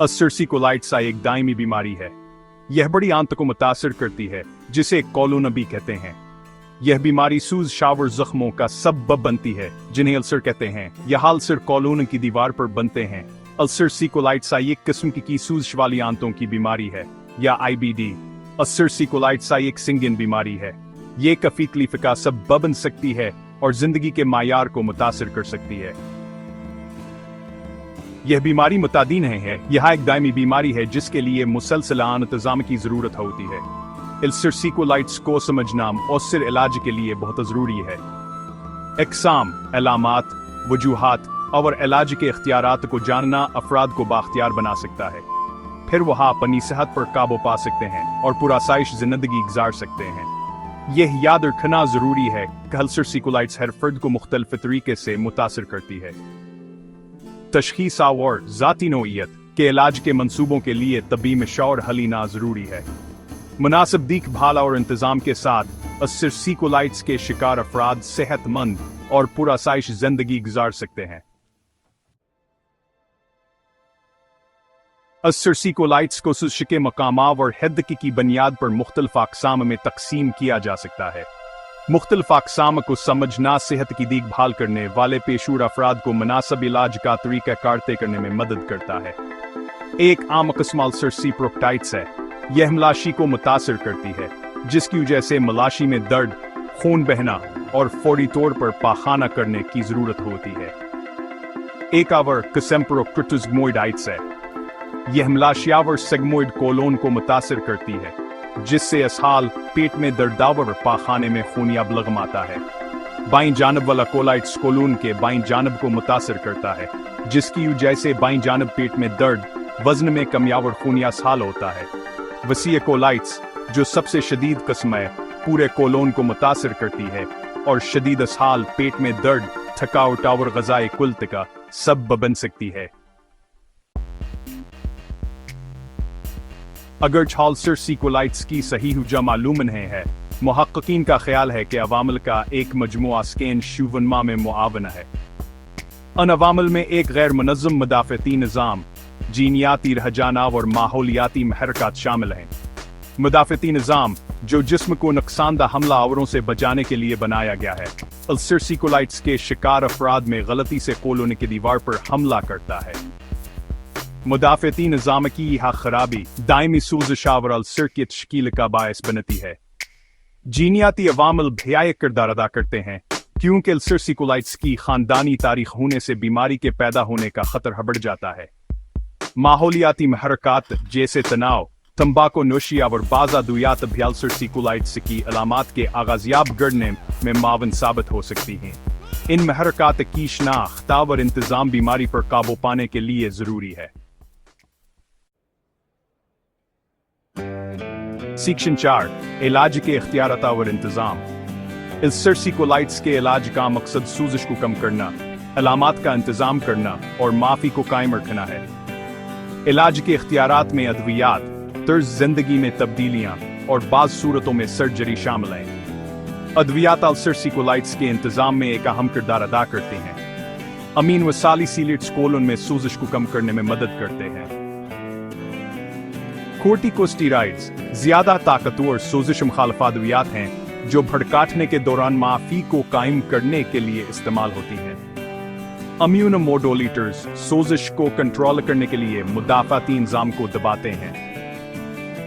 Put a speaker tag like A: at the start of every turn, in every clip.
A: अल्सर्सी colitis एक दायमी बीमारी है। यह बड़ी आंत को मुतासिर करती है, जिसे कोलोनबी कहते हैं। यह बीमारी सूज शावर जख्मों का सबब बनती है, जिन्हें अल्सर कहते हैं। यह अल्सर कोलोन की दीवार पर बनते हैं। अल्सर्सी कोलाइटिस एक किस्म की सूज वाली आंतों की बीमारी है, या IBD। अल्सर्सी कोलाइटिस एक संगीन बीमारी है। ये कफी तकलीफ का सबब बन सकती है और जिंदगी के मायार को मुतासिर कर सकती है। यह बीमारी मुतादी नहीं है, यह एक दायमी बीमारी है जिसके लिए मुसलसलान इंतजाम की जरूरत होती है। अल्सर्सी कोलाइटिस को समझना मौसर इलाज के लिए बहुत जरूरी है। अक़साम, अलामात, वजूहात और इलाज के इख्तियारात को जानना अफराद को बाख्तियार बना सकता है। फिर वह अपनी सेहत पर काबू पा सकते हैं और पुरआसाइश जिंदगी गुजार सकते हैं। यह याद रखना जरूरी है कि अल्सर्सी कोलाइटिस हर फर्द को मुख्तलिफ तरीके से मुतासिर करती है। तशखीस और ज़ाती नौइयत के इलाज के मंसूबों के लिए तबी में शौर हलीना जरूरी है। मुनासिब देखभाल और इंतजाम के साथ अल्सर्सी कोलाइटिस के शिकार अफराद सेहतमंद और पुरआसाइश जिंदगी गुजार सकते हैं। अल्सर्सी कोलाइटिस को सुश्के मकामाव और हद की बुनियाद पर मुख्तलिफ अक़साम में तकसीम किया जा सकता है। मुख्तलिफ अक़साम को समझना सेहत की देखभाल करने वाले पेशूर अफराद को मुनासिब इलाज का तरीका कार तय करने में मदद करता है। एक आम किस्म अल्सर्सी प्रोक्टाइटिस है। यह मलाशी को मुतासिर करती है, जिसकी वजह से मलाशी में दर्द, खून बहना और फौरी तौर पर पाखाना करने की जरूरत होती है। एक और किस्म प्रोक्टोज़िगमोइडाइटिस है। यह मलाशियावर सेगमोइड कोलोन को मुतासिर करती है, जिससे असहाल पेट में दर्दावर पाखाने में खूनियाब लगम आता है। बाईं जानब वाला कोलाइटिस कोलोन के बाईं जानब को मुतासिर करता है, जिसकी वजह से बाईं जानब पेट में दर्द, वजन में कमियावर खूनिया असहाल होता है। वसीय कोलाइटिस, जो सबसे शदीद किस्म है, पूरे कोलोन को मुतासिर करती है और शदीद असहाल पेट में दर्द, थकावट और ग़ज़ाए कुल्त का सबब बन सकती है। अगर अल्सर्सी कोलाइटिस की सही वजह मालूम नहीं है, मुहक्किकीन का ख्याल है कि अवामिल का एक मजमुआ स्कैन शुवनमा में मुआवना है। अन अवामिल में एक गैर मुनज़्ज़म मुदाफ़ती निज़ाम, जीनियाती रहजाना और माहौलियाती महरकात शामिल हैं। मुदाफ़ती निज़ाम, जो जिस्म को नुकसानदा हमला आवरों से बचाने के लिए बनाया गया है, अल्सर्सी कोलाइटिस के शिकार अफराद में गलती से कोलोन की दीवार पर हमला करता है। मुदाफ़ती निज़ाम की यह खराबी दायमी सूज़श और अल्सर की तश्कील का बायस बनती है। जीनियाती अवामिल भयानक किरदार अदा करते हैं, क्योंकि अल्सर्सी कोलाइटिस की खानदानी तारीख होने से बीमारी के पैदा होने का खतरा बढ़ जाता है। माहौलियाती महरकात जैसे तनाव, तंबाकू नोशी और बाज़ अद्वियात भी अल्सर्सी कोलाइटिस की अलामात के आगाज़याब करने में मावन साबित हो सकती हैं। इन महरकात की शनाख्त और इंतज़ाम बीमारी पर काबू पाने के लिए ज़रूरी है। सेक्शन 4, इलाज के इख्तियारात और इंतजाम। अल्सर्सी कोलाइटिस के इलाज का मकसद सूजश को कम करना, अलामात का इंतजाम करना और माफी को कायम रखना है। इलाज के इख्तियारात में अद्वियात, तर्ज जिंदगी में तब्दीलियां और बाज़ सूरतों में सर्जरी शामिल हैं। अद्वियात अल्सर्सी कोलाइटिस के इंतजाम में एक अहम किरदार अदा करते हैं। अमीन व सालिसिलेट्स कोलोन में सूजश को कम करने में मदद करते हैं। कोर्टिकोस्टेरॉइड्स ज्यादा ताकतवर सोजिश मुखालिफ अद्वियात हैं, जो भड़काने के दौरान माफी को कायम करने के लिए इस्तेमाल होती हैं। इम्यूनोमोडुलेटर्स सोजिश को कंट्रोल करने के लिए मुदाफ़ाती निज़ाम को दबाते हैं।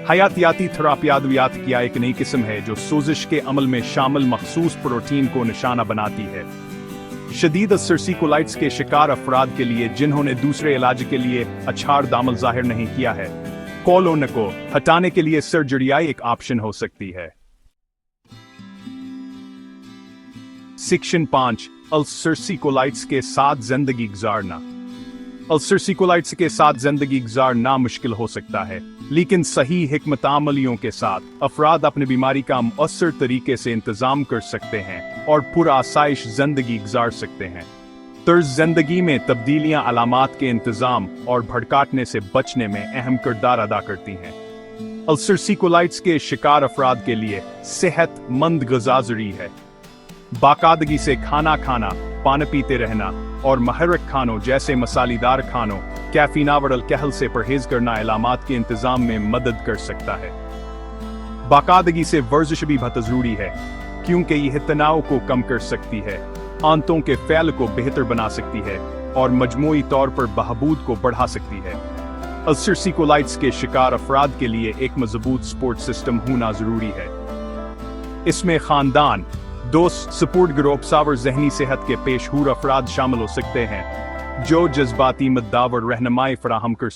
A: हयातियाती थेरेपी अद्वियात की एक नई किस्म है, जो सोजिश के अमल में शामिल मखसूस प्रोटीन को निशाना बनाती है। शदीद अल्सर्सी कोलाइटिस के शिकार अफराद के लिए, जिन्होंने दूसरे इलाज के लिए अच्छा दामल जाहिर नहीं किया है, कोलोन को हटाने के लिए सर्जरी एक ऑप्शन हो सकती है। सेक्शन 5, अल्सर्सी कोलाइटिस के साथ जिंदगी गुजारना। अल्सर्सी कोलाइटिस के साथ जिंदगी गुजारना मुश्किल हो सकता है, लेकिन सही हिकमत अमलियों के साथ अफराद अपनी बीमारी का मुअस्सर तरीके से इंतजाम कर सकते हैं और पुरआसाइश जिंदगी गुजार सकते हैं। तर्ज जिंदगी में तब्दीलियां अलामात के इंतजाम और भड़काने से बचने में अहम किरदार अदा करती हैं। अल्सर्सी कोलाइटिस के शिकार अफराद के लिए सेहतमंद ग़िज़ा ज़रूरी है। बाकायदगी से खाना खाना, पानी पीते रहना और महरक खानों जैसे मसालेदार खानों, कैफीनावर अल्कोहल से परहेज करना इलामात के इंतजाम में मदद कर सकता है। बाकायदगी से वर्जिश भी बहुत ज़रूरी है, क्योंकि यह तनाव को कम कर सकती है, आंतों के फैल को बेहतर बना सकती है और मजमूई तौर पर बहबूद को बढ़ा सकती है। अल्सर कोलाइटिस के शिकार अफराद के लिए एक मजबूत सपोर्ट सिस्टम होना जरूरी है। इसमें खानदान, दोस्त, सपोर्ट ग्रुप और जहनी सेहत के पेशहूर अफराद शामिल हो सकते हैं, जो जज्बाती मद्दा और रहनुमाई फराहम कर